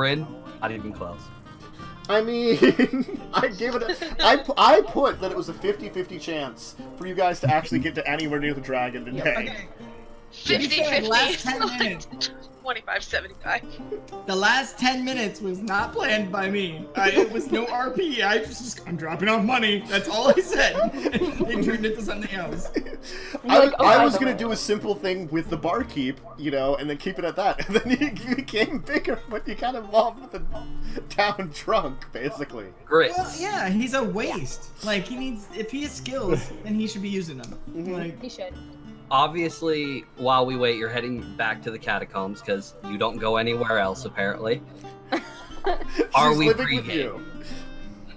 in, not even close. I mean, I gave it I put that it was a 50-50 chance for you guys to actually get to anywhere near the dragon today. Okay. 50-50. Last 10 minutes. 25-75. The last 10 minutes was not planned by me. It was no RP. I'm dropping off money. That's all I said. They turned it to something else. I was gonna do a simple thing with the barkeep, you know, and then keep it at that. And then he became bigger, but you got involved with the town drunk, basically. Great. Well, yeah, he's a waste. Like, if he has skills, then he should be using them. Like, He should. Obviously, while we wait, you're heading back to the catacombs because you don't go anywhere else, apparently. Are we pre-gaming?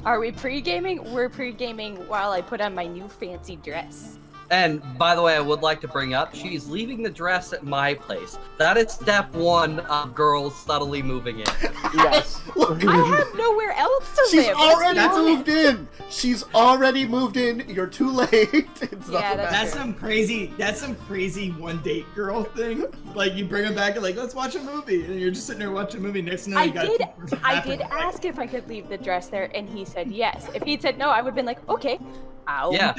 Are we pre-gaming? We're pre-gaming while I put on my new fancy dress. And, by the way, I would like to bring up, she's leaving the dress at my place. That is step one of girls subtly moving in. Yes. I have nowhere else to She's live. already moved in. She's already moved in. You're too late. It's Yeah, that's some crazy one date girl thing. Like, you bring them back and like, let's watch a movie. And you're just sitting there watching a movie. Next thing you got I did ask if I could leave the dress there, and he said yes. If he'd said no, I would have been like, okay. Ow. Yeah,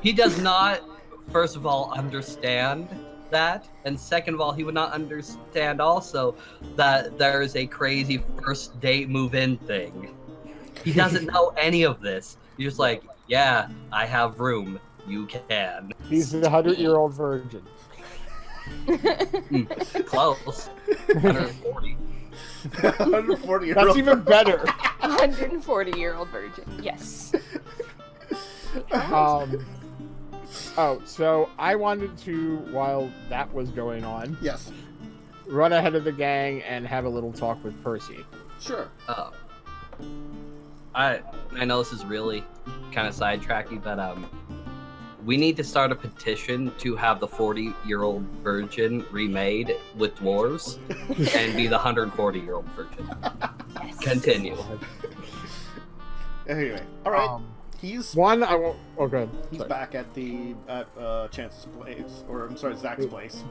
he does not, first of all, understand that, and second of all, he would not understand also that there is a crazy first date move-in thing. He doesn't know any of this. He's just like, yeah, I have room. You can. He's the 100-year-old virgin. Close. 140. 140-year-old. That's even better. 140-year-old virgin. Yes. So I wanted to, while that was going on, Yes. run ahead of the gang and have a little talk with Percy. Sure. Oh. I know this is really kind of sidetracky, but we need to start a petition to have the 40-year-old virgin remade with dwarves and be the 140-year-old virgin. Yes. Continue. Anyway, all right. He's One, I won't. Oh, good. He's back at the Chance's place, or I'm sorry, Zach's place.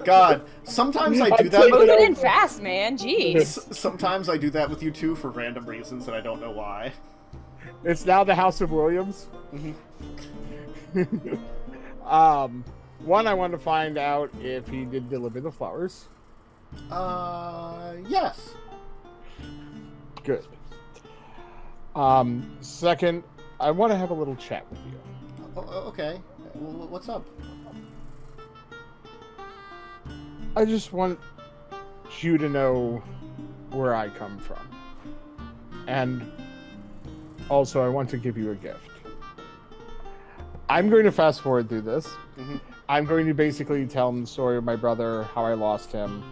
God, sometimes I do that. Moving in fast, man. Jeez. Sometimes I do that with you two for random reasons that I don't know why. It's now the House of Williams. One, I wanted to find out if he did deliver the flowers. Yes. Good. Second, I want to have a little chat with you. Okay. Well, what's up? I just want you to know where I come from. And also, I want to give you a gift. I'm going to fast forward through this. I'm going to basically tell him the story of my brother, how I lost him.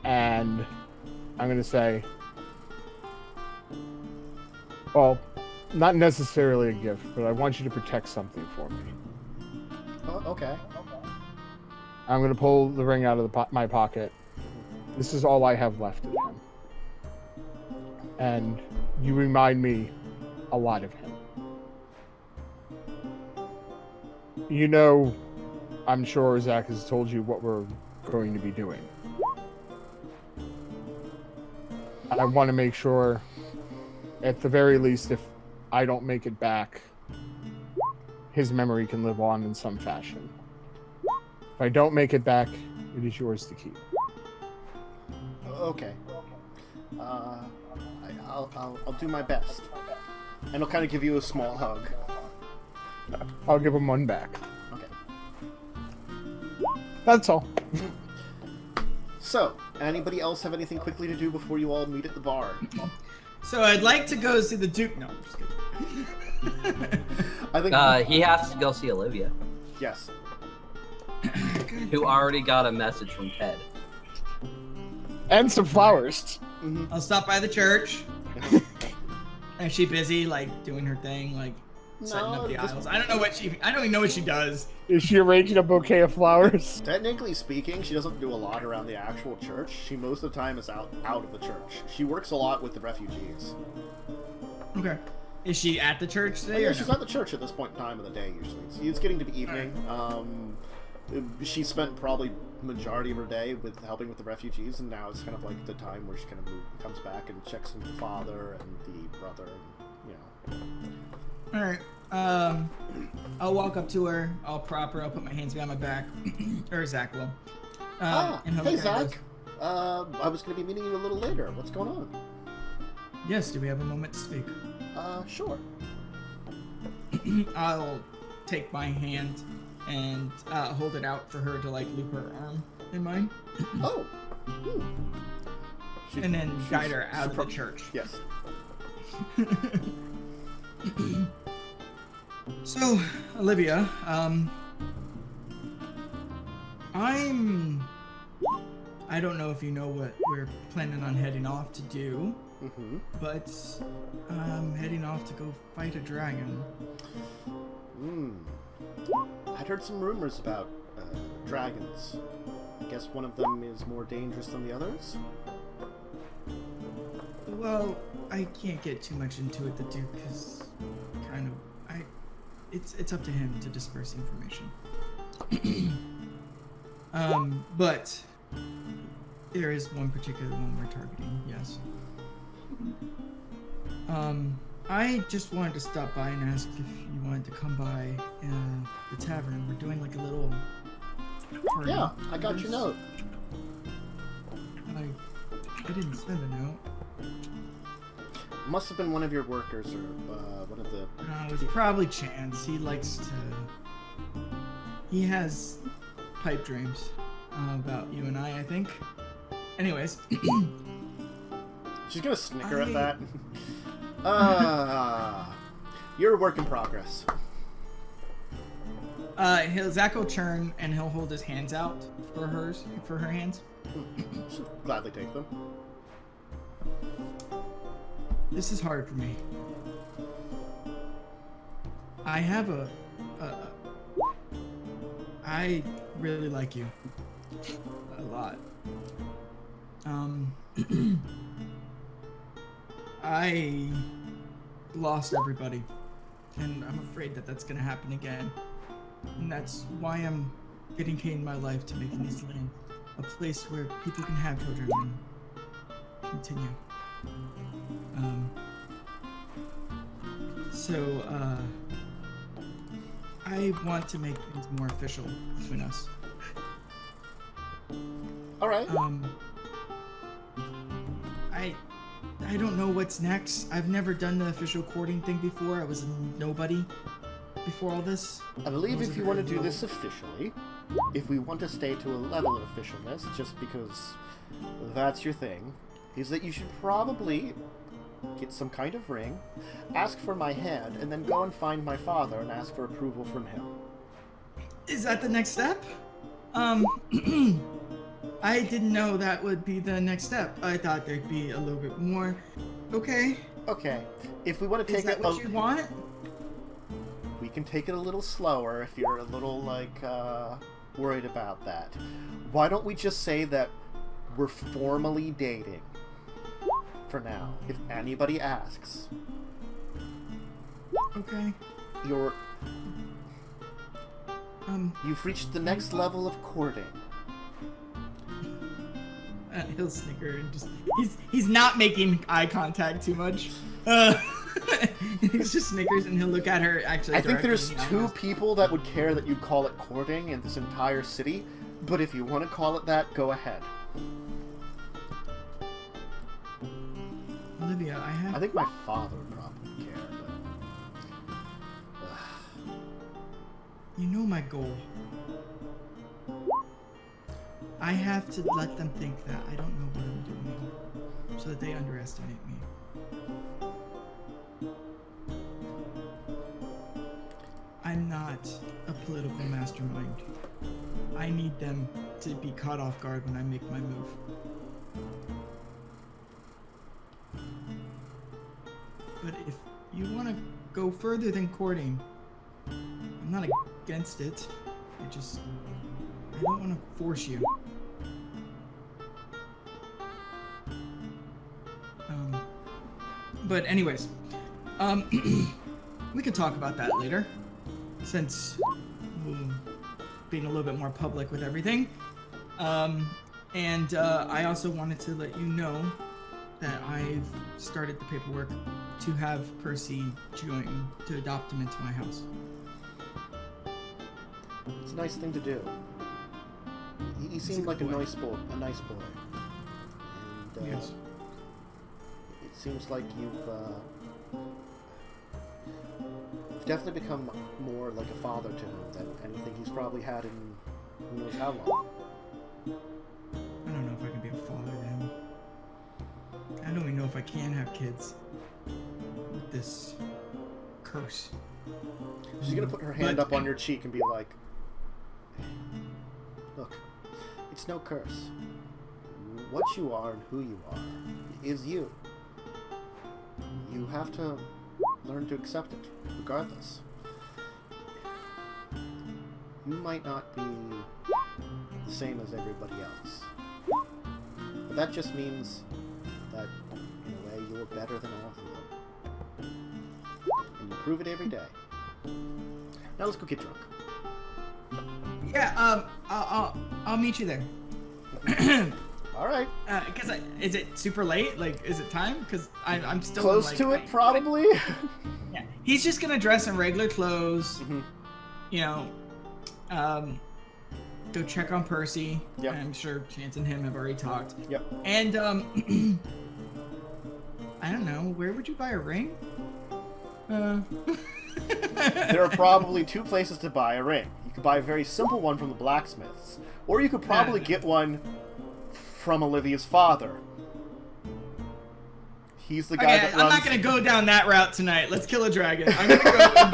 And I'm going to say, well, not necessarily a gift, but I want you to protect something for me. Oh, okay. I'm going to pull the ring out of my pocket. This is all I have left of him. And you remind me a lot of him. You know, I'm sure Zach has told you what we're going to be doing. I want to make sure, at the very least, if I don't make it back, his memory can live on in some fashion. If I don't make it back, it is yours to keep. Okay. I'll do my best. And I'll kind of give you a small hug. I'll give him one back. Okay. That's all. So, anybody else have anything quickly to do before you all meet at the bar? So I'd like to go see the Duke. No, I'm just kidding. I think He has to go see Olivia, yes. who already got a message from Ted. And some flowers. I'll stop by the church. Is she busy, like, doing her thing, like, setting up the aisles? I don't even know what she does. Is she arranging a bouquet of flowers? Technically speaking, she doesn't do a lot around the actual church. She most of the time is out of the church. She works a lot with the refugees. Okay. Is she at the church today? Yeah, or she's no? at the church at this point in time of the day usually. It's getting to be evening. she spent probably majority of her day with helping with the refugees, and now it's kind of like the time where she kind of comes back and checks in with the father and the brother, and, All right. I'll walk up to her. I'll prop her. I'll put my hands behind my back. Or Zach will. And he'll hey look at us. Zach. I was going to be meeting you a little later. What's going on? Yes. Do we have a moment to speak? Sure. I'll take my hand and hold it out for her to like loop her arm in mine, Oh. and then guide her out of the church. Yes. So, Olivia, I don't know if you know what we're planning on heading off to do, Mm-hmm. but I'm heading off to go fight a dragon. I'd heard some rumors about dragons. I guess one of them is more dangerous than the others? Well, I can't get too much into it. The Duke is kind of... It's up to him to disperse information. But there is one particular one we're targeting, yes. I just wanted to stop by and ask if you wanted to come by the tavern. We're doing like a little party. Yeah, I got your note. I didn't send a note. Must have been one of your workers or one of the... No, it was probably Chance. He likes to... He has pipe dreams about you and I think. Anyways. She's gonna snicker at that. You're a work in progress. Zach will turn and he'll hold his hands out for her hands. She'll gladly take them. This is hard for me. I have I really like you. A lot. I lost everybody, and I'm afraid that that's gonna happen again. And that's why I'm dedicating my life to making this land a place where people can have children and continue. I want to make things more official between us. All right. I don't know what's next. I've never done the official courting thing before. I was a nobody before all this. I believe if you want to do this officially, if we want to stay to a level of officialness, just because that's your thing, is that you should probably get some kind of ring, ask for my hand, and then go and find my father and ask for approval from him. Is that the next step? I didn't know that would be the next step. I thought there'd be a little bit more. Okay. Okay. If we want to take Is that what you want? we can take it a little slower if you're a little, like, worried about that. Why don't we just say that we're formally dating? For now, if anybody asks. Okay. You've reached the next level of courting. He'll snicker and just he's not making eye contact too much. He's just snickers and he'll look at her actually. I think there's directly, two people that would care that you call it courting in this entire city, but if you want to call it that, go ahead. Olivia, I think my father would probably care, but... You know my goal. I have to let them think that I don't know what I'm doing, so that they underestimate me. I'm not a political mastermind. I need them to be caught off guard when I make my move. But if you want to go further than courting, I'm not against it. I don't want to force you. But anyways, we can talk about that later, since being a little bit more public with everything. And I also wanted to let you know that I've started the paperwork to have Percy join, to adopt him into my house. It's a nice thing to do. He seemed like a nice boy. And Yes. it seems like you've definitely become more like a father to him than anything he's probably had in who knows how long. I don't know if I can be a father to him. I don't even know if I can have kids with this curse. She's gonna put her hand up on your cheek and be like, look, it's no curse. What you are and who you are is you. You have to learn to accept it, regardless. You might not be the same as everybody else. But that just means that, in a way, you're better than all of them. And you prove it every day. Now let's go get drunk. Yeah, I'll meet you there. All right. Cause is it super late? Like, is it time? Cause I'm still Close like, to it, probably. Yeah, he's just gonna dress in regular clothes. Mhm. You know, go check on Percy. Yep. I'm sure Chance and him have already talked. Yep. And I don't know. Where would you buy a ring? There are probably two places to buy a ring. You could buy a very simple one from the blacksmiths, or you could probably get one from Olivia's father. He's the guy that runs... I'm not gonna go down that route tonight. Let's kill a dragon. I'm gonna go and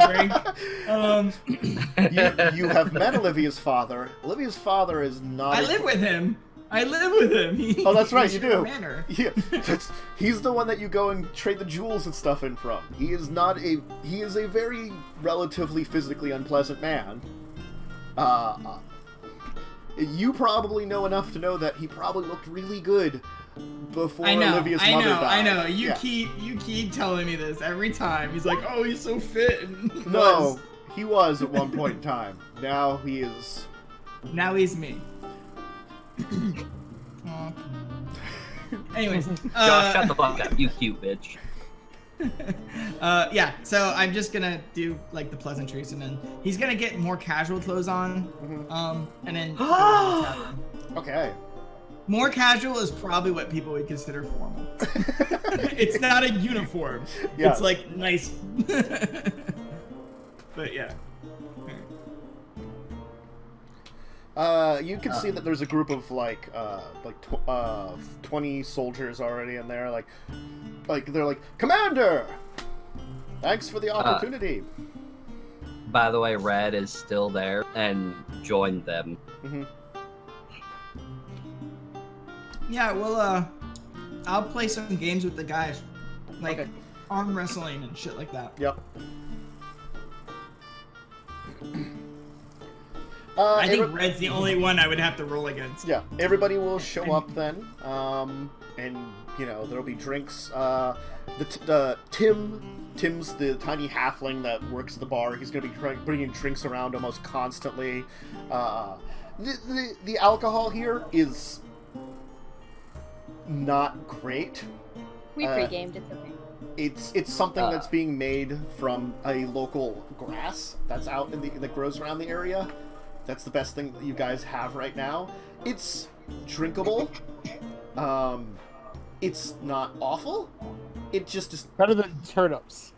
drink. You have met Olivia's father. Olivia's father is not... I live with him. Oh, that's right, you do. Manor. Yeah, he's the one that you go and trade the jewels and stuff in from. He is a very relatively physically unpleasant man. You probably know enough to know that he probably looked really good before Olivia's mother died. I know. You Yeah. keep telling me this every time. He's like, oh, he's so fit. And No, he was at one point in time. Now he is... Now he's me. Aw. Anyways, Josh, shut the fuck up, you cute bitch. yeah, so I'm just gonna do like the pleasantries, and then he's gonna get more casual clothes on, and then go to the tavern. Okay. More casual is probably what people would consider formal. It's not a uniform. Yeah. It's like nice. But yeah. You can see that there's a group of 20 soldiers already in there. Like they're like, Commander, thanks for the opportunity. By the way, Red is still there and joined them. Mm-hmm. Yeah, well, I'll play some games with the guys, like Okay. arm wrestling and shit like that. Yep. I think Red's the only one I would have to roll against. Yeah, everybody will show up then, and there'll be drinks. Tim's the tiny halfling that works at the bar. He's gonna be bringing drinks around almost constantly. The alcohol here is not great. We pre-gamed, it's okay. It's something that's being made from a local grass that's out that grows around the area. That's the best thing that you guys have right now. It's drinkable. It's not awful. It just is Better than turnips.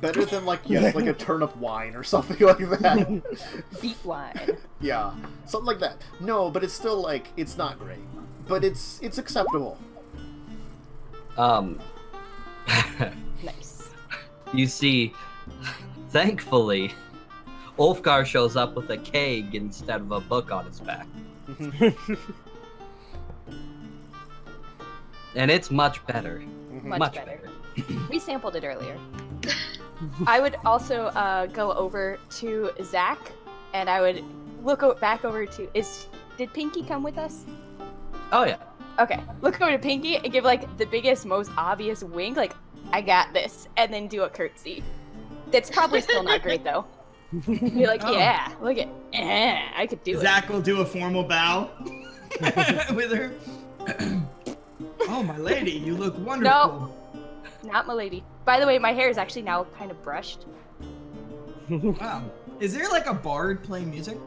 better than like a turnip wine or something like that. Beet wine. Yeah, something like that. No, but it's still it's not great, but it's acceptable. Nice. You see, thankfully, Ulfgar shows up with a keg instead of a book on his back. And it's much better. Much better. We sampled it earlier. I would also go over to Zach, and I would look back over to... Did Pinky come with us? Oh, yeah. Okay. Look over to Pinky and give, the biggest, most obvious wink, I got this, and then do a curtsy. That's probably still not great, though. Be like, Oh. yeah, look at, I could do Zach will do a formal bow with her. Oh, my lady, you look wonderful. it. Not my lady. By the way, my hair is actually now kind of brushed. Wow. Is there like a bard playing music?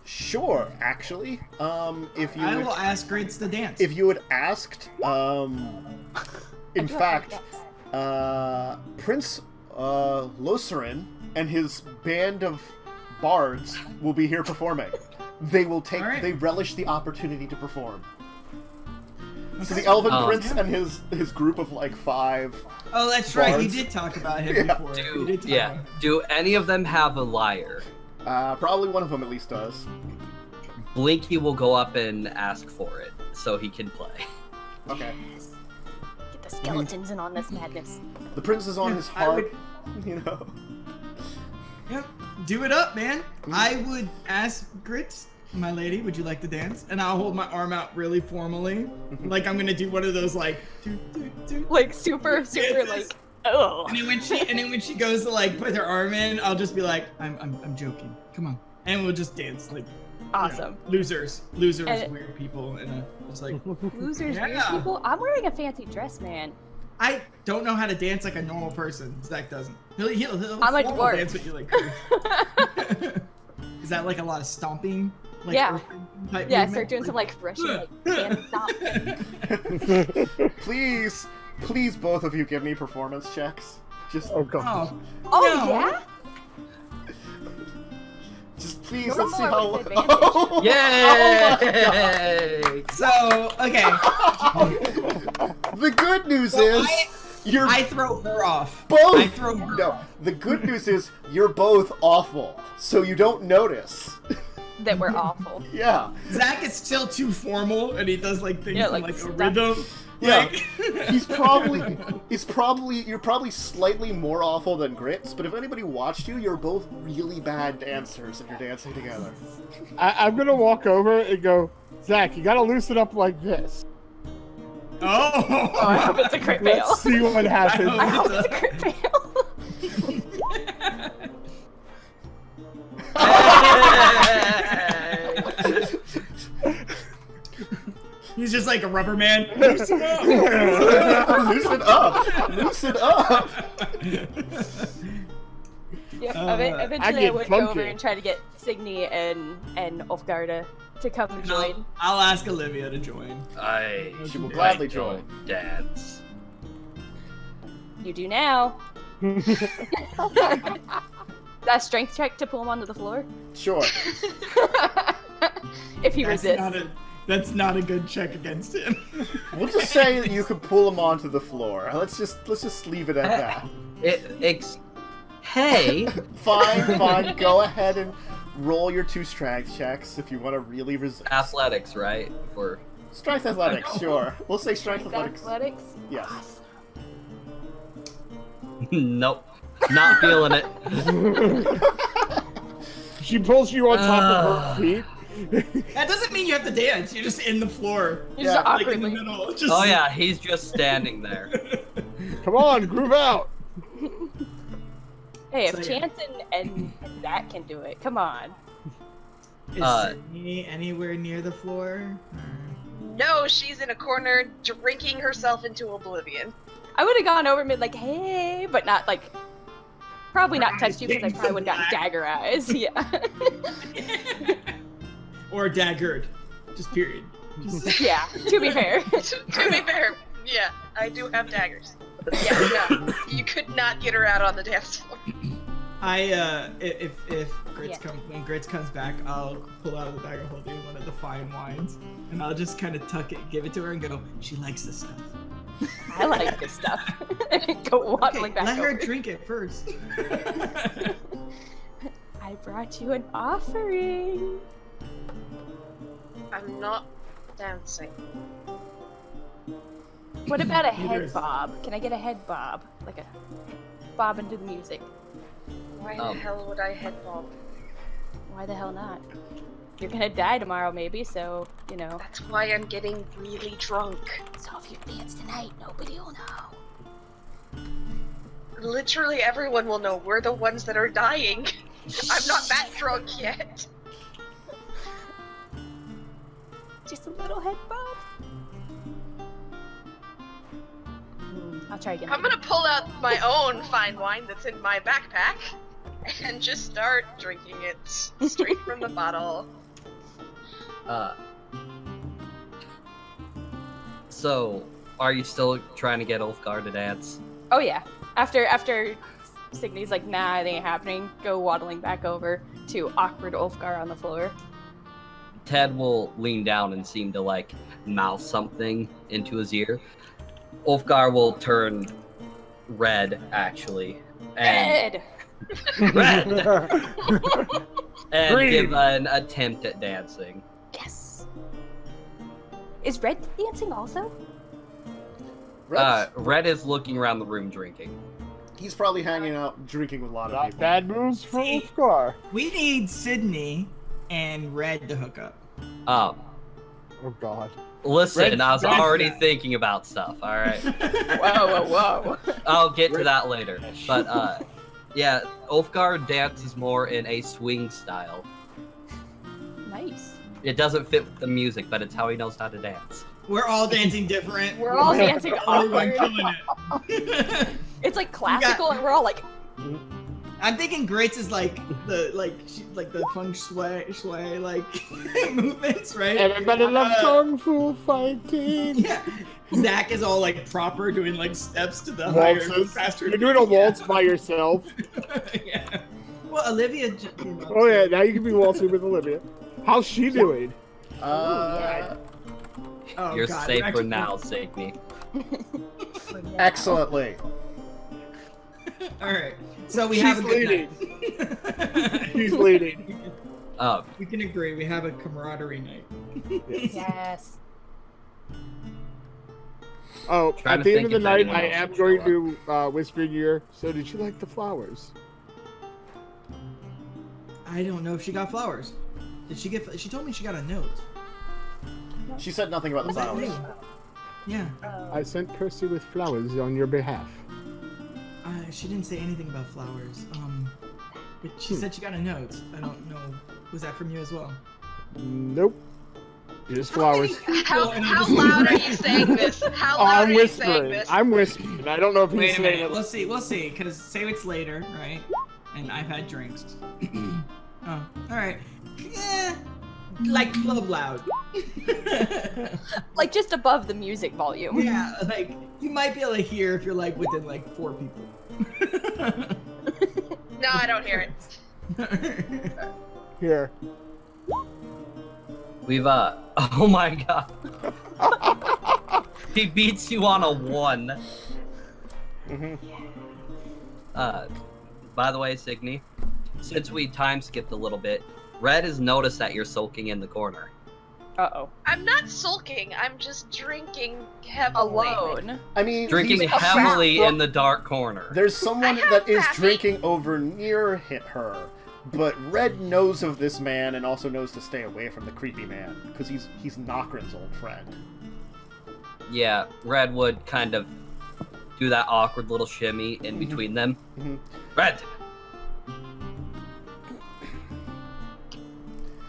Sure, actually. If you I would, will ask Grits to dance. if you had asked, in I do fact, have Prince Losarin and his band of bards will be here performing. They will take. All right. They relish the opportunity to perform. So the Okay. Elven Oh. Prince and his group of like 5. Oh, that's right. You bards. did talk about him Yeah. before. You did talk about him. Do any of them have a lyre? Probably one of them at least does. Blinky will go up and ask for it so he can play. Okay. Yes. Get the skeletons in on this madness. The prince is on Yeah, his I harp. You know. Yep. Do it up, man. I would ask Grits, my lady, would you like to dance? And I'll hold my arm out really formally. Like I'm gonna do one of those like doot, doot, doot. Like super like, oh. And then when she goes to like put her arm in, I'll just be like, I'm joking. Come on. And we'll just dance like Awesome. losers, And- weird people, and it's like Losers, weird Yeah. people. I'm wearing a fancy dress, man. I don't know how to dance like a normal person. Zach doesn't. He'll I'm a formal dwarf. dance with you like this. Is that like a lot of stomping? Like Yeah. type Yeah, movement? start doing some like Russian like hand stomp. Please, both of you give me performance checks. Just, Oh god. Oh, Oh no. yeah? just please. You're Let's see more how. with advantage. Yay! So okay, The good news So is you're I throw her off. both. I throw her No, off. the good news is you're both awful, so you don't notice. That were awful. Yeah, Zach is still too formal, and he does like things Yeah, in like like a stuff. rhythm. yeah. Like, You're probably slightly more awful than Grits, but if anybody watched you, you're both really bad dancers if you're dancing together. I'm gonna walk over and go, Zach, you gotta loosen up like this. Oh, I Oh. hope it's a crit fail. Let's see what happens. I hope it's a crit fail. He's just like a rubber man. Loosen up. Loosen up! Loosen up! Yeah, I eventually I get would go over funky. and try to get Signe and Ulfgarda to come and join. I'll ask Olivia to join. She will gladly join. Dance. You do now. That strength check to pull him onto the floor? Sure. If he resists. That's not a good check against him. We'll just say that you could pull him onto the floor. Let's just leave it at that. Hey, Fine. Go ahead and roll your 2 strength checks if you want to really resist. athletics, right? For Strength athletics, sure. We'll say strength athletics. Athletics? Yes. nope, not feeling it. She pulls you on top of her feet. That doesn't mean you have to dance. You're just in the floor. You just Yeah, Like in the awkwardly. middle. Just... Oh yeah, he's just standing there. Come on, groove out. Hey, if So, yeah. Chance and Zach can do it, come on. Is Signe anywhere near the floor? No, she's in a corner drinking herself into oblivion. I would have gone over and been like, hey, but not like, probably not touched you because I probably would have gotten dagger eyes. Yeah. Or daggered. Just period. Just... Yeah, to be fair. To be fair, yeah, I do have daggers. Yeah, no, you could not get her out on the dance floor. If Grits Yeah. comes when Grits comes back, I'll pull out of the bag of holding one of the fine wines, and I'll just kind of tuck it, give it to her, and go, she likes this stuff. I like this stuff. Go waddling back let her over. drink it first. I brought you an offering. I'm not dancing. What about a Neither head is- bob? Can I get a head bob? Like a bob into the music. Why the hell would I head bob? Why the hell not? You're gonna die tomorrow maybe, so, you know. That's why I'm getting really drunk. So if you dance tonight, nobody will know. literally everyone will know we're the ones that are dying. I'm not that drunk yet. Just a little head bob. I'll try again. I'm gonna pull out my own fine wine that's in my backpack and just start drinking it straight from the bottle. So, are you still trying to get Ulfgar to dance? Oh yeah. After Signe's like, nah, it ain't happening. Go waddling back over to awkward Ulfgar on the floor. Ted will lean down and seem to like mouth something into his ear. Ulfgar will turn red, actually, and Red! and Green. give an attempt at dancing. Yes. Is Red dancing also? Red is looking around the room drinking. He's probably hanging out drinking with a lot of Not people. bad moves for See? Ulfgar. We need Signe and Red to hook up. Oh god. Listen, Red- I was Red- already thinking about stuff. All right, Whoa. I'll get to that later. But yeah, Ulfgar dances more in a swing style. Nice. It doesn't fit with the music, but it's how he knows how to dance. We're all dancing different. We're all dancing Everyone awkward. killing it. It's like classical, and we're all like, I'm thinking Grace is like the feng shui like movements, right? Everybody loves kung fu fighting. Yeah. Zach is all like proper, doing like steps to the higher, Waltzes. faster. You're doing a waltz by yourself. Yeah. Well, Olivia. Oh yeah, now you can be waltzing with Olivia. How's she doing? yeah. Oh, You're God, safe we're for actually- now, Signe. Excellently. All right. So we She's have a good leading. night. She's leading. We can agree. We have a camaraderie night. Yes. Oh, Trying at to the end of think the if night, anyone I else am will going show to whisper in your ear. So, did you like the flowers? I don't know if she got flowers. Did she get? She told me she got a note. She said nothing about the Was that flowers. you? Yeah. I sent Percy with flowers on your behalf. She didn't say anything about flowers. But she said she got a note. I don't know. Was that from you as well? Nope. Just flowers. How loud are you saying this? How Oh, loud I'm are you saying whispering. this? I'm whispering. I don't know if he's Wait a saying minute. it. We'll see. We'll see. Cause say it's later, right? And I've had drinks. Oh, all right. Yeah. Like club loud. Like just above the music volume. Yeah, like you might be able to hear if you're like within like 4 people. No, I don't hear it. Here. We've oh my god. He beats you on a 1. By the way, Signe, since we time skipped a little bit, Red has noticed that you're sulking in the corner. Uh-oh. I'm not sulking. I'm just drinking heavily. Alone. I mean, Drinking he's- heavily in the dark corner. There's someone I have that is caffeine. drinking over near her, but Red knows of this man and also knows to stay away from the creepy man because he's Nokrin's old friend. Yeah, Red would kind of do that awkward little shimmy in between them. Mhm. Red!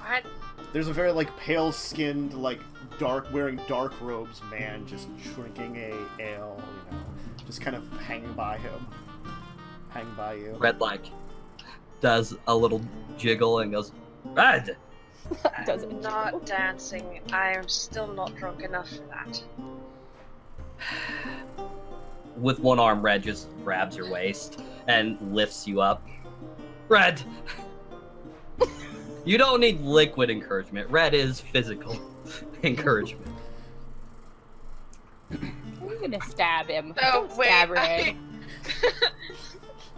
What? There's a very pale-skinned, wearing dark robes man just drinking a ale, just kind of hanging by you. Red, does a little jiggle and goes, Red! Does I'm it? not dancing. I am still not drunk enough for that. With one arm, Red just grabs your waist and lifts you up. Red! You don't need liquid encouragement. Red is physical encouragement. I'm gonna stab him. Oh, Don't wait. stab Red.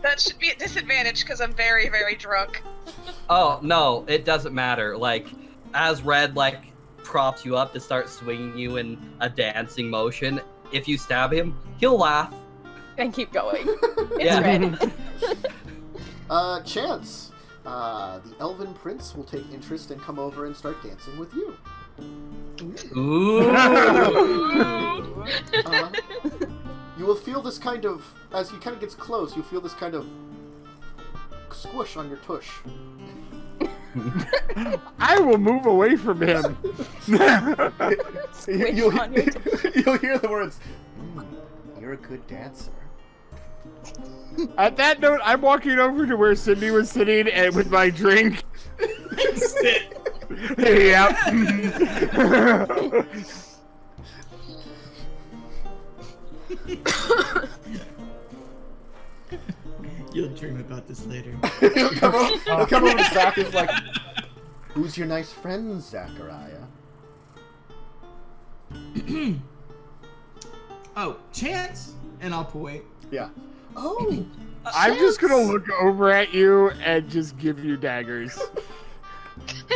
That should be a disadvantage because I'm very, very drunk. Oh, no, it doesn't matter. As Red, props you up to start swinging you in a dancing motion, if you stab him, he'll laugh. And keep going. It's Yeah. Red. Chance. The Elven Prince will take interest and come over and start dancing with you. Ooh. you will feel this kind of, as he kind of gets close, you feel this kind of squish on your tush. I will move away from him. You'll hear the words, "You're a good dancer." At that note, I'm walking over to where Signe was sitting and with my drink. Sit. Yep. You'll dream about this later. He'll come over to Zach and is like, "Who's your nice friend, Zachariah?" Oh, Chance, and I'll point. Yeah. Oh, I'm just gonna look over at you and just give you daggers.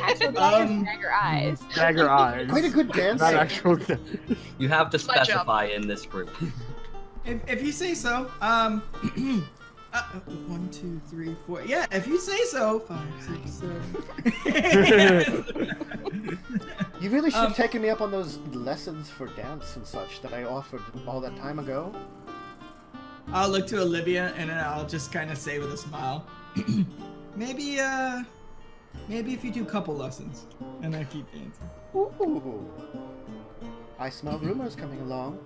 Actual dagger eyes. Dagger eyes. quite a good Not dancer. actual. You have to Smudge up. specify in this group. If you say so. 1, 2, 3, 4. Yeah, if you say so. 5, 6, 7. You really should have taken me up on those lessons for dance and such that I offered all that time ago. I'll look to Olivia and then I'll just kind of say with a smile, maybe if you do couple lessons, and I keep dancing. Ooh. I smell rumors coming along.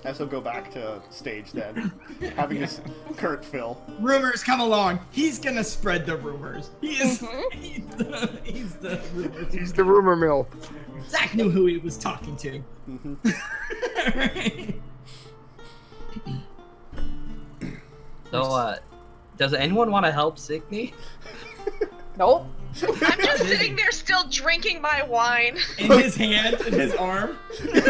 I shall go back to stage then, having this Kurt fill. Rumors come along. He's gonna spread the rumors. He's the rumors. He's the rumor mill. Zach knew who he was talking to. So, does anyone want to help Signe? Nope. I'm just sitting there still drinking my wine. In his hand, in his arm.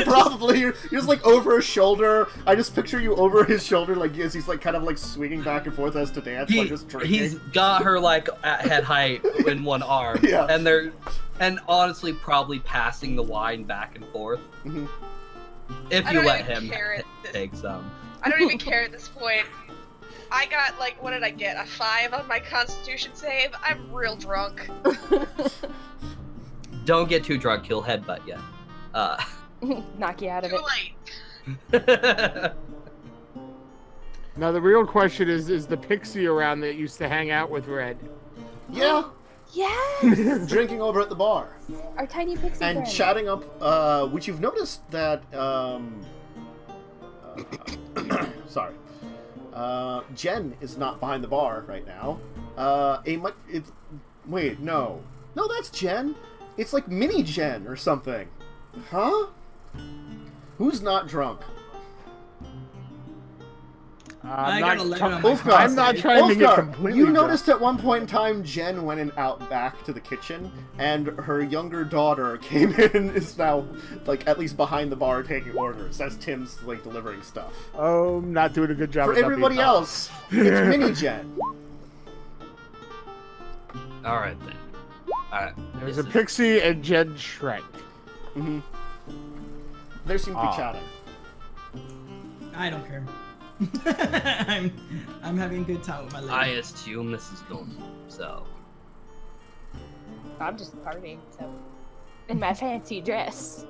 Probably. You're just like over his shoulder. I just picture you over his shoulder, like as he's like kind of like swinging back and forth as to dance, while just drinking. He's got her like at head height in one arm, Yeah. and honestly probably passing the wine back and forth. Mhm. If I you don't let even him care at this- take some. I don't even care at this point. I got like, what did I get? A 5 on my Constitution save. I'm real drunk. Don't get too drunk; he'll headbutt you. Knock you out of Too it. late. Now the real question is the pixie around that used to hang out with Red? Yeah, Yes! drinking over at the bar Our tiny pixie and friend. chatting up. Which you've noticed that. Sorry. Jen is not behind the bar right now. Wait, no, that's Jen. It's like mini Jen or something. Huh? Who's not drunk? I got 11 on my Ulfgar. I'm not trying to get Ulfgar, completely you drunk. noticed at one point in time Jen went out back to the kitchen, and her younger daughter came in and is now, like, at least behind the bar taking orders as Tim's, like, delivering stuff. Oh, not doing a good job. For at not everybody being else, it's mini Jen. All right then. All right. There's a pixie and Jen Shrek. Mm-hmm. They seem to be chatting. I don't care. I'm having a good time with my lady. I assume this is normal. So. I'm just partying, so. In my fancy dress.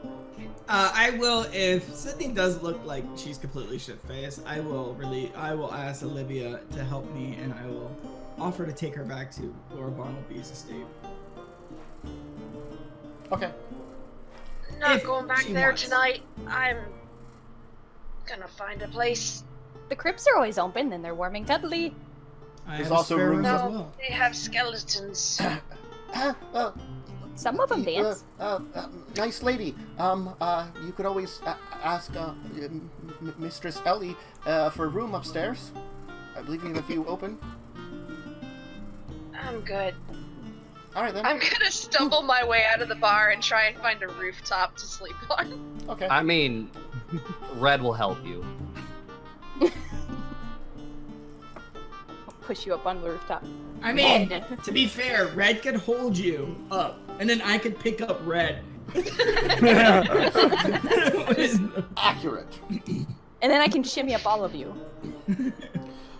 I will, if Sydney does look like she's completely shit-faced, I will ask Olivia to help me, and I will offer to take her back to Laura Bartleby's estate. Okay. Not If going back she there wants. tonight. I'm gonna find a place. The crypts are always open and they're warm and cuddly. I There's have a also spare rooms room up- as No, well. they have skeletons. Some of them dance. Nice lady. You could always ask Mistress Ellie for a room upstairs. I believe we have a few open. I'm good. All right then. I'm gonna stumble my way out of the bar and try and find a rooftop to sleep on. Okay. I mean, Red will help you. Push you up on the rooftop. I mean, to be fair, Red could hold you up, and then I could pick up Red. Accurate. And then I can shimmy up all of you.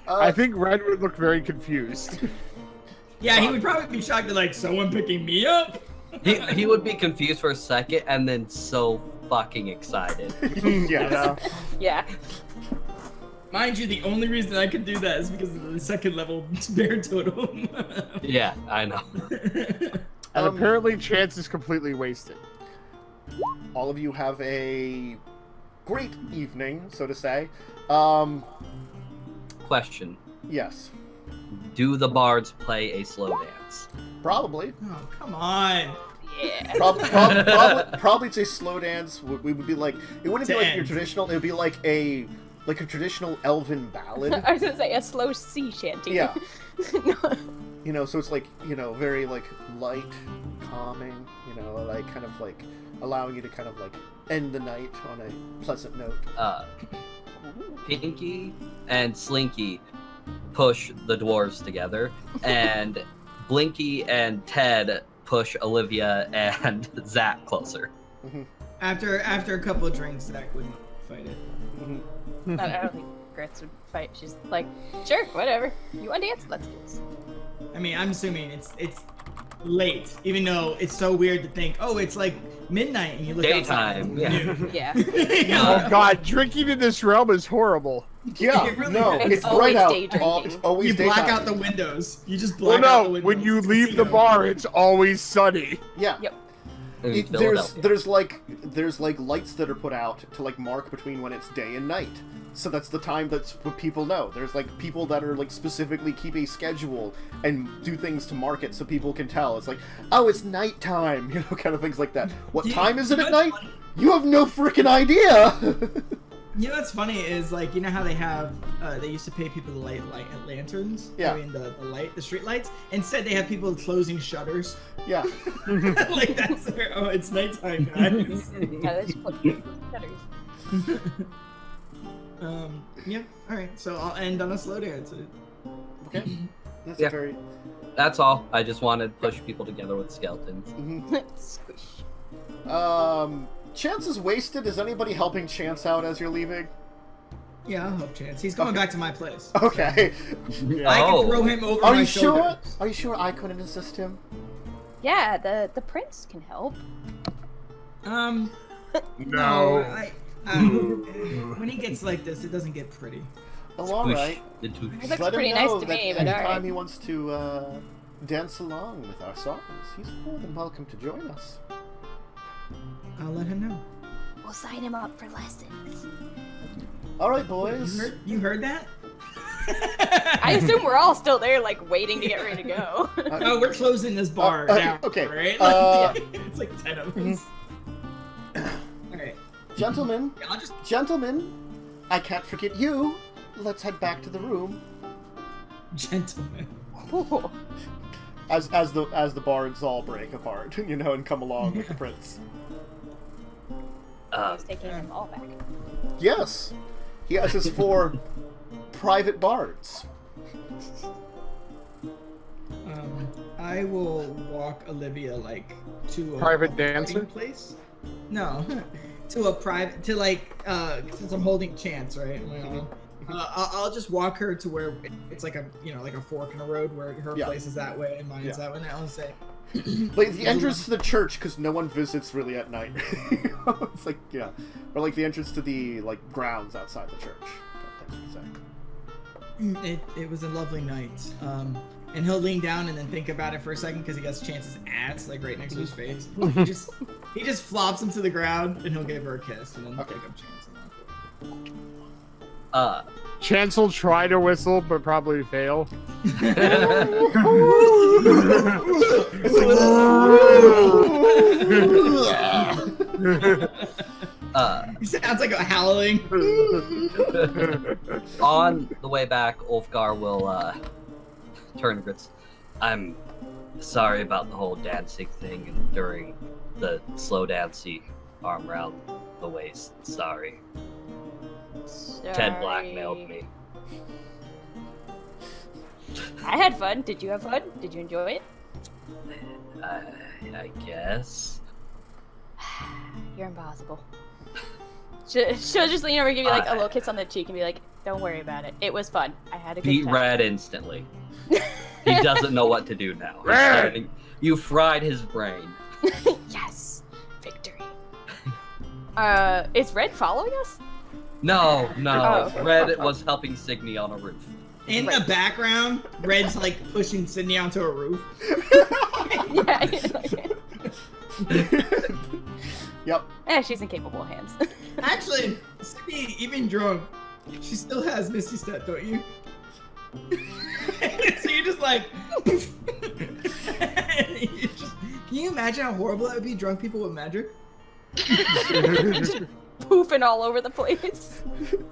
I think Red would look very confused. Yeah, he would probably be shocked at, like, someone picking me up? He would be confused for a second and then so fucking excited. Yes. Yeah. Mind you, the only reason I could do that is because of the second level bear totem. Yeah, I know. And apparently chance is completely wasted. All of you have a great evening, so to say. Question. Yes. Do the bards play a slow dance? Probably. Oh, come on. Yeah. Probably it's a slow dance. We would be like, it wouldn't be like your Dance. traditional, it would be like a traditional elven ballad. I was gonna say a slow sea shanty. Yeah. No. You know, so it's like, you know, very like light, calming, you know, like kind of like allowing you to kind of like end the night on a pleasant note. Pinky and Slinky push the dwarves together, and Blinky and Ted push Olivia and Zach closer. After a couple of drinks, Zach wouldn't fight it. I don't think Gretz would fight. She's like, sure, whatever. You want to dance? Let's do this. I mean, I'm assuming it's late, even though it's so weird to think, oh, it's like midnight and you look Daytime, outside. yeah. Noon. Yeah. Oh god, drinking in this realm is horrible. Yeah, It really no, is. it's Always bright out. day drinking. It's always You black daytime. out the windows. You just Well, black out the no, windows. when you It's leave the casino. bar, it's always sunny. Yeah. Yep. In There's Philadelphia. there's like lights that are put out to like mark between when it's day and night. So that's the time that's what people know. There's like people that are like specifically keep a schedule and do things to mark it so people can tell. It's like, oh, it's nighttime, you know, kind of things like that. What time is it at night? You have no freaking idea. You know what's funny is, like, you know how they have, they used to pay people to light lanterns? Yeah. I mean, the street lights? Instead, they have people closing shutters. Yeah. Like, that's their, oh, it's nighttime, guys. Yeah, that's what shutters. Yeah, alright, so I'll end on a slow dance. Okay. That's Yeah. a very. That's all. I just wanted to push people together with skeletons. Squish. Chance is wasted. Is anybody helping Chance out as you're leaving? Yeah, I'll help Chance. He's going back to my place. Okay. I Oh. can throw him over Are my you sure? shoulder. Are you sure I couldn't assist him? Yeah, the prince can help. No. When he gets like this, it doesn't get pretty. Oh, all right. The two- It looks Let pretty him nice know to that me, but anytime alright. he wants to dance along with our songs, he's more than welcome to join us. I'll let him know. We'll sign him up for lessons. All right, boys. You heard that? I assume we're all still there, like, waiting to get ready to go. Oh, we're closing this bar down. okay, Right? It's like 10 of us. Alright. Gentlemen, Yeah, I'll just. gentlemen, I can't forget you. Let's head back to the room. Gentlemen. Ooh. As the bards all break apart, you know, and come along with the prince. He's taking them all back. Yes, he has his 4 private bards. I will walk Olivia like to a Private a dancer? hiding place. No, to a private to like since I'm holding Chance, right? I'll just walk her to where it's like a like a fork in the road where her Yeah. place is that way and mine's that way. And I'll say, Like the entrance to the church, because no one visits really at night. It's like or like the entrance to the like grounds outside the church. That's what I'm saying. it was a lovely night. And he'll lean down and then think about it for a second because he gets Chance's ass like right next to his face. He just flops him to the ground and he'll give her a kiss and then Okay. pick up Chance. Chance will try to whistle, but probably fail. He sounds like a howling. On the way back, Ulfgar will turn to Grits. I'm sorry about the whole dancing thing and during the slow dancey arm around the waist. Sorry. Ted blackmailed me. I had fun. Did you have fun? Did you enjoy it? I guess. You're impossible. She'll just lean over and give you like a little kiss on the cheek and be like, don't worry about it. It was fun. I had a good Beat time. red instantly. He doesn't know what to do now. He's starting- You fried his brain. Yes! Victory. Is Red following us? No, Oh. Red was helping Signe on a roof. In the background, Red's like pushing Signe onto a roof. Yeah. Yep. She's in capable hands. Actually, Signe, even drunk, she still has Misty Step, don't you? So you're just like... Can you imagine how horrible that would be, drunk people with magic? Poofing all over the place.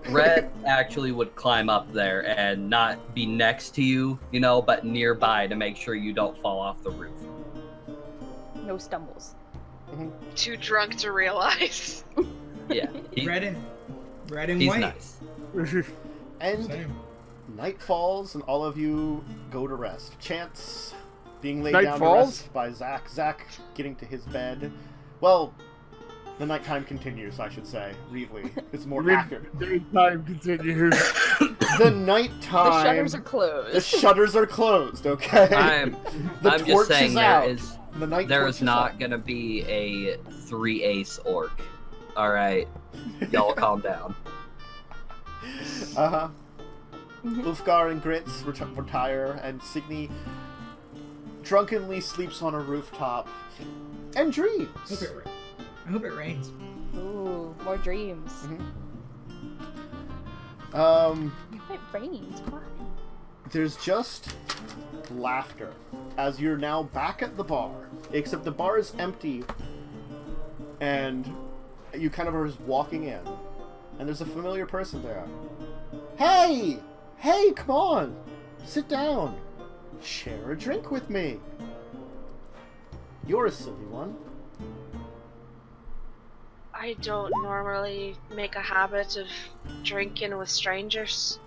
Red actually would climb up there and not be next to you, you know, but nearby to make sure you don't fall off the roof. No stumbles. Too drunk to realize. Yeah. Red and He's white. nice. And Same. night falls, and all of you go to rest. Chance being laid Night down falls? to rest by Zach. Zach getting to his bed. Well, the nighttime continues, I should say. Really, it's more accurate. Time continues. The nighttime. The shutters are closed. The shutters are closed. Okay. I'm The just torch saying is there out. is The night there torch is not out. gonna be a 3-ace orc. Alright. Y'all calm down. Uh-huh. Mhm. Ulfgar and Grits retire, and Signe drunkenly sleeps on a rooftop and dreams. I hope it rains. Ooh, more dreams. If it rains, why? There's just laughter as you're now back at the bar, except the bar is empty, and you kind of are just walking in, and there's a familiar person there. Hey! Hey, come on! Sit down! Share a drink with me! You're a silly one. I don't normally make a habit of drinking with strangers.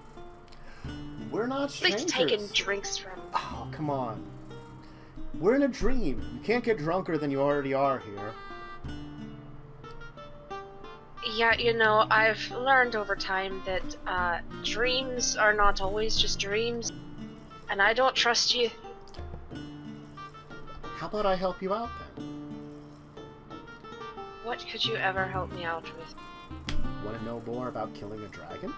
We're not At strangers. least taking drinks from. Oh, come on. We're in a dream. You can't get drunker than you already are here. Yeah, you know, I've learned over time that dreams are not always just dreams, and I don't trust you. How about I help you out then? What could you ever help me out with? Want to know more about killing a dragon?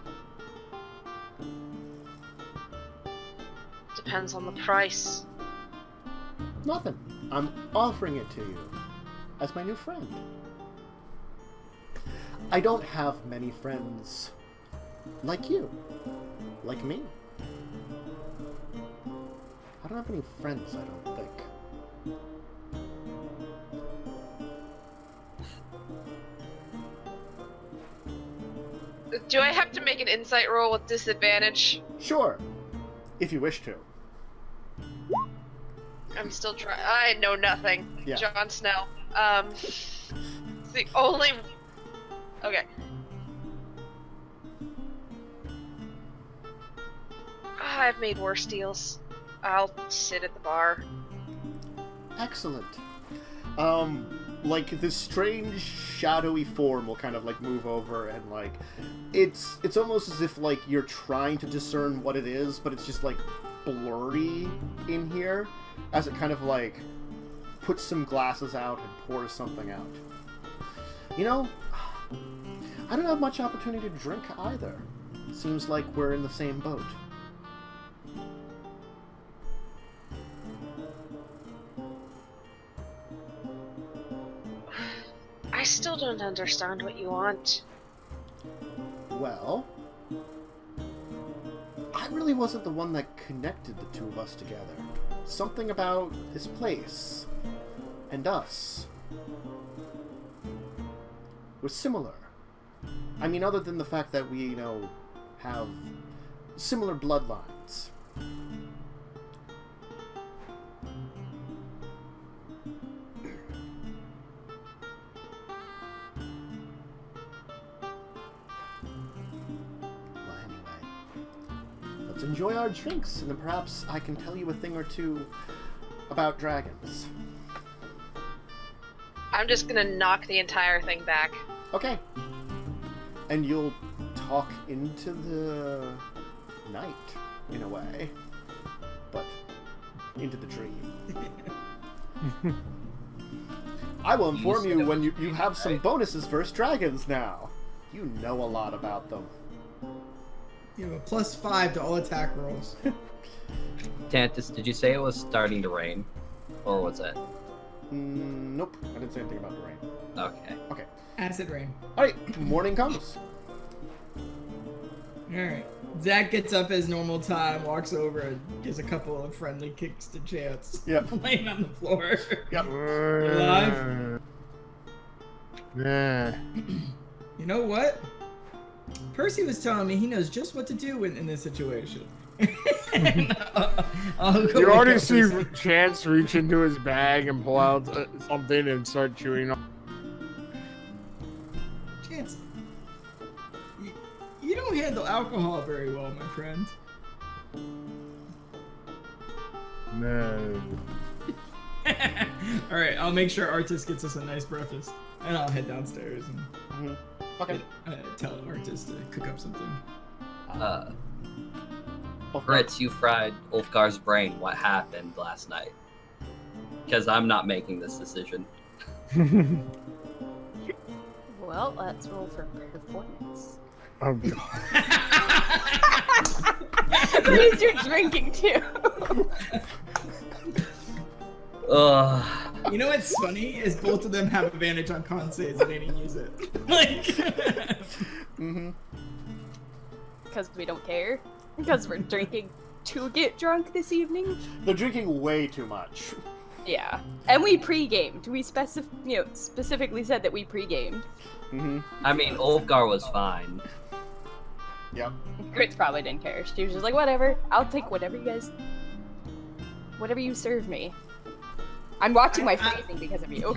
Depends on the price. Nothing. I'm offering it to you as my new friend. I don't have many friends like you. Like me. I don't have any friends, I don't think. Do I have to make an insight roll with disadvantage? Sure, if you wish to. I'm still trying. I know nothing. Yeah. Jon Snow. It's the only. Okay. I've made worse deals. I'll sit at the bar. Excellent. Like this strange shadowy form will kind of like move over and like it's almost as if like you're trying to discern what it is, but it's just like blurry in here as it kind of like puts some glasses out and pours something out. You know, I don't have much opportunity to drink either. Seems like we're in the same boat. I still don't understand what you want. Well, I really wasn't the one that connected the two of us together. Something about this place and us was similar. I mean, other than the fact that we, you know, have similar bloodlines. Let's enjoy our drinks, and then perhaps I can tell you a thing or two about dragons. I'm just gonna knock the entire thing back. Okay. And you'll talk into the night, in a way. But into the dream. I will inform said you it when was you have some right? bonuses versus dragons now. You know a lot about them. You have a +5 to all attack rolls. Tantus, did you say it was starting to rain? Or was it? Nope, I didn't say anything about the rain. Okay. Okay. Acid rain. Alright, morning comes. Alright. Zach gets up as normal time, walks over, and gives a couple of friendly kicks to Chance. Yep. Laying on the floor. Yep. Alive? Nah. You know what? Percy was telling me he knows just what to do in this situation. I'll go You wake already up see Percy. Chance reach into his bag and pull out something and start chewing on. Chance, you don't handle alcohol very well, my friend. No. Alright, I'll make sure Artis gets us a nice breakfast. And I'll head downstairs and Okay. tell Artis to cook up something. Fritz, you fried Ulfgar's brain. What happened last night? Because I'm not making this decision. Well, let's roll for performance. Oh god. Please, you're drinking too. Ugh. You know what's funny is both of them have advantage on con saves and they didn't use it. Like, Because we don't care. Because we're drinking to get drunk this evening. They're drinking way too much. Yeah, and we pre-gamed. We specifically said that we pre-gamed. I mean, Ulfgar was fine. Yep. Grits probably didn't care. She was just like, whatever. I'll take whatever you serve me. I'm watching my phrasing because of you.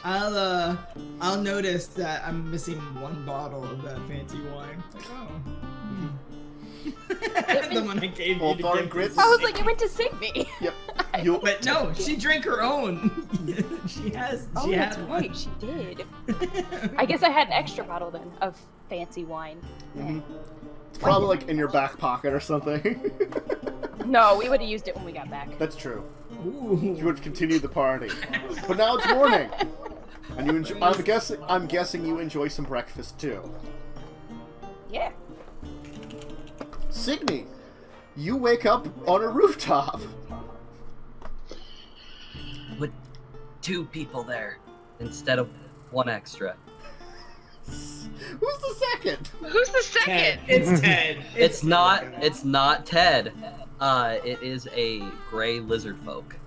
I'll notice that I'm missing one bottle of that fancy wine. It's like, the one I gave you to Ulfgar give Grits? to I was Signe. like, you went to Signe. Yep. You. But no, she drank her own. She has. Oh, She that's had right, one. she did. I guess I had an extra bottle then of fancy wine. It's probably like in your back pocket or something. No, we would have used it when we got back. That's true. Ooh. You would have continued the party. But now it's morning. And you enjoy, I'm guessing you enjoy some breakfast too. Yeah. Signe, you wake up on a rooftop. With 2 people there instead of 1 extra. Who's the second? Who's the Ted. second? It's Ted. It's not Ted. It is a gray lizard folk.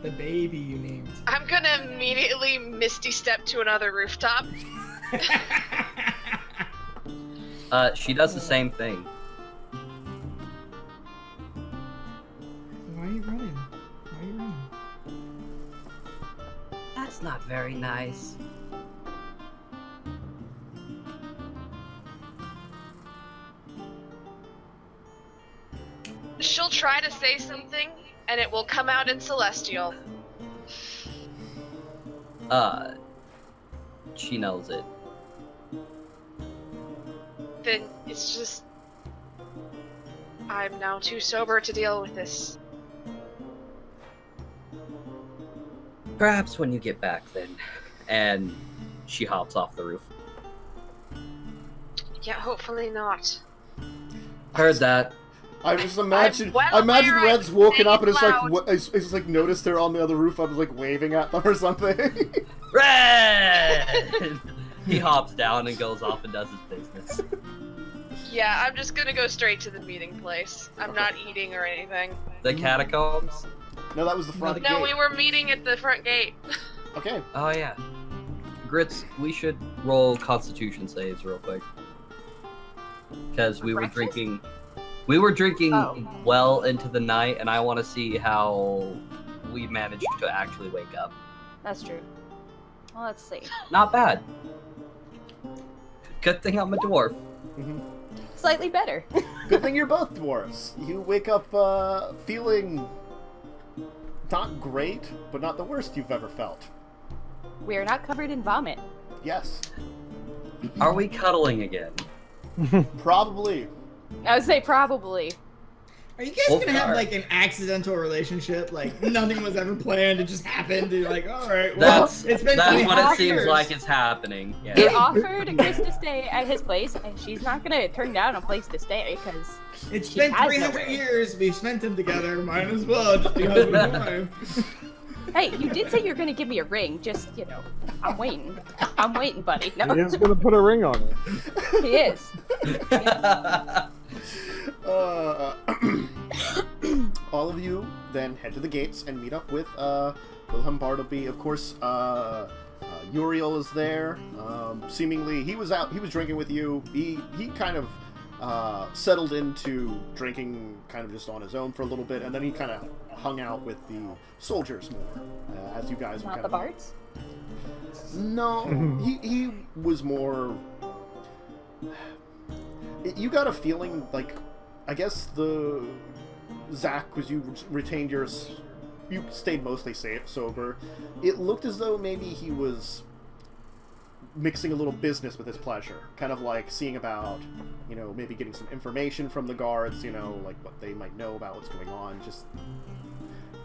The baby you named. I'm gonna immediately misty step to another rooftop. She does the same thing. Why are you running? That's not very nice. She'll try to say something, and it will come out in Celestial. She knows it. Then it's just... I'm now too sober to deal with this. Perhaps when you get back then. And she hops off the roof. Yeah, hopefully not. Heard that. I just imagine. well I imagine aware Red's I'm woken up and saying it's like, it's like noticed they're on the other roof. I was like waving at them or something. Red! He hops down and goes off and does his business. Yeah, I'm just gonna go straight to the meeting place. I'm not eating or anything. The catacombs? No, that was the front No, gate. we were meeting at the front gate. Okay. Oh yeah. Grits, we should roll constitution saves real quick. Because we were Breakfast? drinking... We were drinking Oh. well into the night, and I want to see how we managed to actually wake up. That's true. Well, let's see. Not bad. Good thing I'm a dwarf. Slightly better. Good thing you're both dwarves. You wake up feeling not great, but not the worst you've ever felt. We are not covered in vomit. Yes. Are we cuddling again? Probably. I would say probably. Are you guys gonna have Wolfgar. like an accidental relationship? Like nothing was ever planned, it just happened. You're like, all right, well, That's it's been that's 20 what it years. seems like is happening. He Yeah. offered Chris to stay at his place, and she's not gonna turn down a place to stay because It's She been has 300 nowhere. years. We've spent them together. Might as well just be husband and wife. hey, you did say you're gonna give me a ring. Just I'm waiting. I'm waiting, buddy. No, He is gonna put a ring on it. he is. All of you then head to the gates and meet up with Wilhelm Bartleby. Of course, Uriel is there. Seemingly, he was drinking with you. He kind of settled into drinking kind of just on his own for a little bit, and then he kind of hung out with the soldiers more as you guys were Not kind the of... bards. No, he was more... You got a feeling like, I guess Zach, was you retained your... You stayed mostly sober. It looked as though maybe he was mixing a little business with his pleasure. Kind of like seeing about, maybe getting some information from the guards, like what they might know about what's going on. Just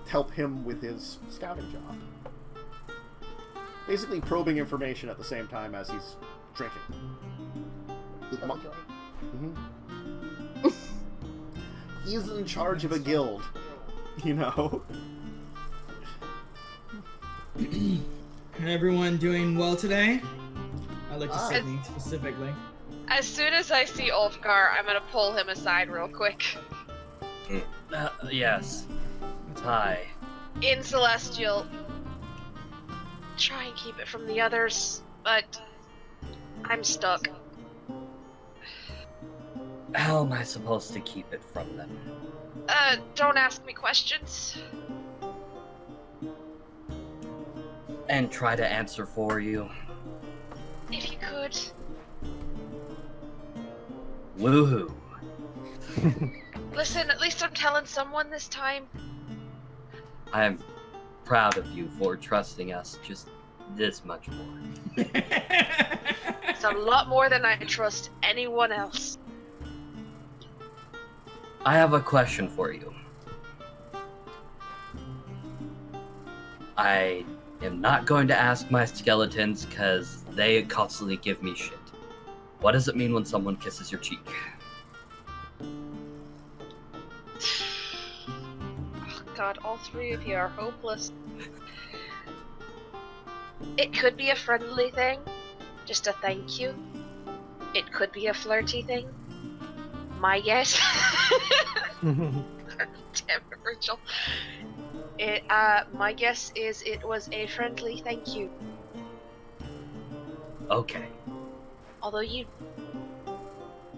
help him with his scouting job. Basically probing information at the same time as he's drinking. Mm-hmm. He's in charge of a guild, Everyone doing well today? I'd like to Ah. Signe specifically. As soon as I see Ulfgar, I'm gonna pull him aside real quick. Yes. Hi. In Celestial, try and keep it from the others, but I'm stuck. How am I supposed to keep it from them? Don't ask me questions. And try to answer for you. If you could. Woohoo. Listen, at least I'm telling someone this time. I'm proud of you for trusting us just this much more. It's a lot more than I trust anyone else. I have a question for you. I am not going to ask my skeletons because they constantly give me shit. What does it mean when someone kisses your cheek? Oh god, all three of you are hopeless. It could be a friendly thing, just a thank you. It could be a flirty thing. My guess. Damn it, Rachel. My guess is it was a friendly thank you. Okay. Although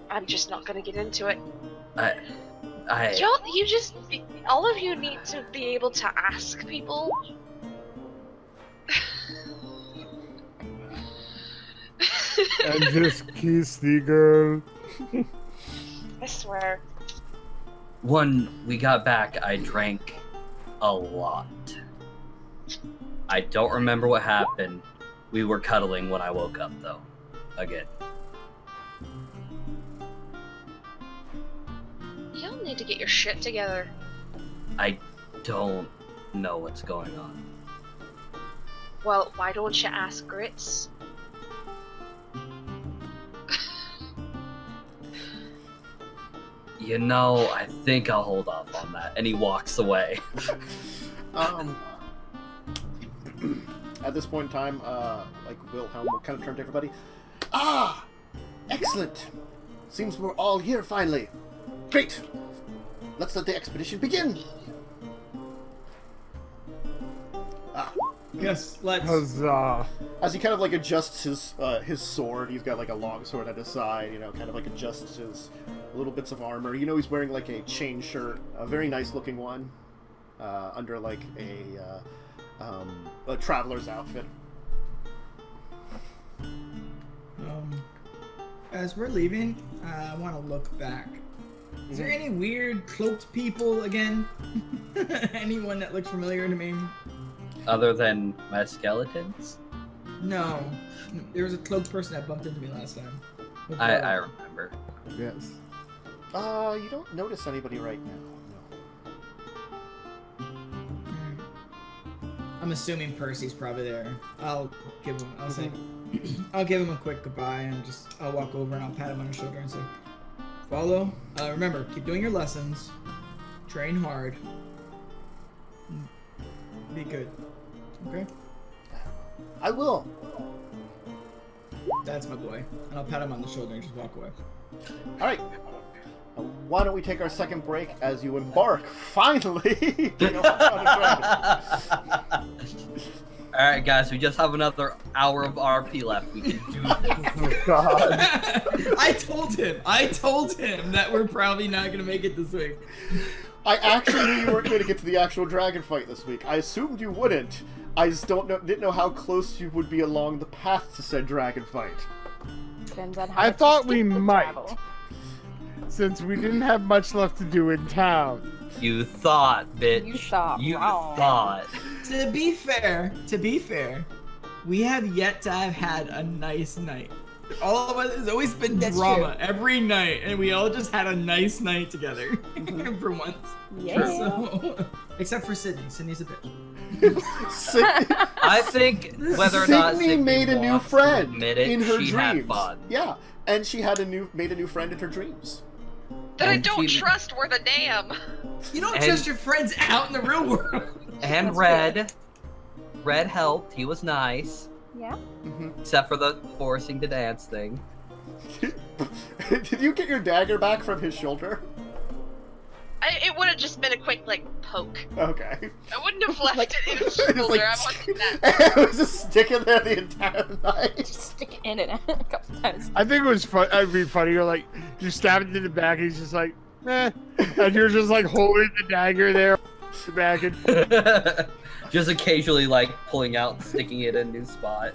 I'm just not gonna get into it. All of you need to be able to ask people. And just kiss the girl. I swear. When we got back, I drank a lot. I don't remember what happened. We were cuddling when I woke up, though. Again. You'll need to get your shit together. I don't know what's going on. Well, why don't you ask Grits? I think I'll hold off on that. And he walks away. At this point in time, Wilhelm will kind of turn to everybody. Ah! Excellent! Seems we're all here finally. Great! Let's let the expedition begin! Ah. Yes, let's. Huzzah. As he kind of adjusts his sword, he's got a long sword at his side, kind of adjusts his little bits of armor. He's wearing a chain shirt, a very nice looking one, under a traveler's outfit. As we're leaving, I want to look back. Is there any weird cloaked people again? Anyone that looks familiar to me? Other than my skeletons? No. There was a cloaked person that bumped into me last time. I remember. Yes. You don't notice anybody right now. I'm assuming Percy's probably there. I'll give him. I'll say, I'll give him a quick goodbye and I'll walk over and I'll pat him on the shoulder and say, "Follow. Remember, keep doing your lessons. Train hard. Be good. Okay." I will. That's my boy. And I'll pat him on the shoulder and just walk away. All right. Why don't we take our second break as you embark, finally, on a dragon. Alright, guys, we just have another hour of RP left. We can do this. Oh, God. I told him that we're probably not going to make it this week. I actually knew you weren't going to get to the actual dragon fight this week. I assumed you wouldn't. I just didn't know how close you would be along the path to said dragon fight. Depends on how I much thought you we skip the might. travel. Since we didn't have much left to do in town. You thought, bitch. You thought You wrong. thought. To be fair, we have yet to have had a nice night. All of us, there's always been That's drama true. every night, and we all just had a nice night together for once. Yeah. So, except for Sydney. Sydney's a bitch. I think whether or not Sydney made a new wants to friend admit it, in her she dreams. had fun. Yeah, and she had made a new friend in her dreams. That I And don't she- trust worth a damn. You don't And- trust your friends out in the real world. And Red helped. He was nice. Yeah. Except for the forcing to dance thing. Did you get your dagger back from his shoulder? It would have just been a quick, like, poke. Okay. I wouldn't have left Like- it in his It was shoulder. I wanted that. it was just sticking there the entire night. Just stick it in it a couple times. I think it was fun. It'd be funny. You're like, you stab it in the back, and he's just like, eh. And you're just like holding the dagger there, back and. Just occasionally, like, pulling out and sticking it in a new spot.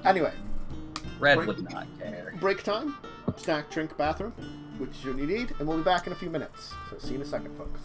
Anyway, Red Break- would not care. break time. Snack, drink, bathroom, which you need, and we'll be back in a few minutes. So see you in a second, folks.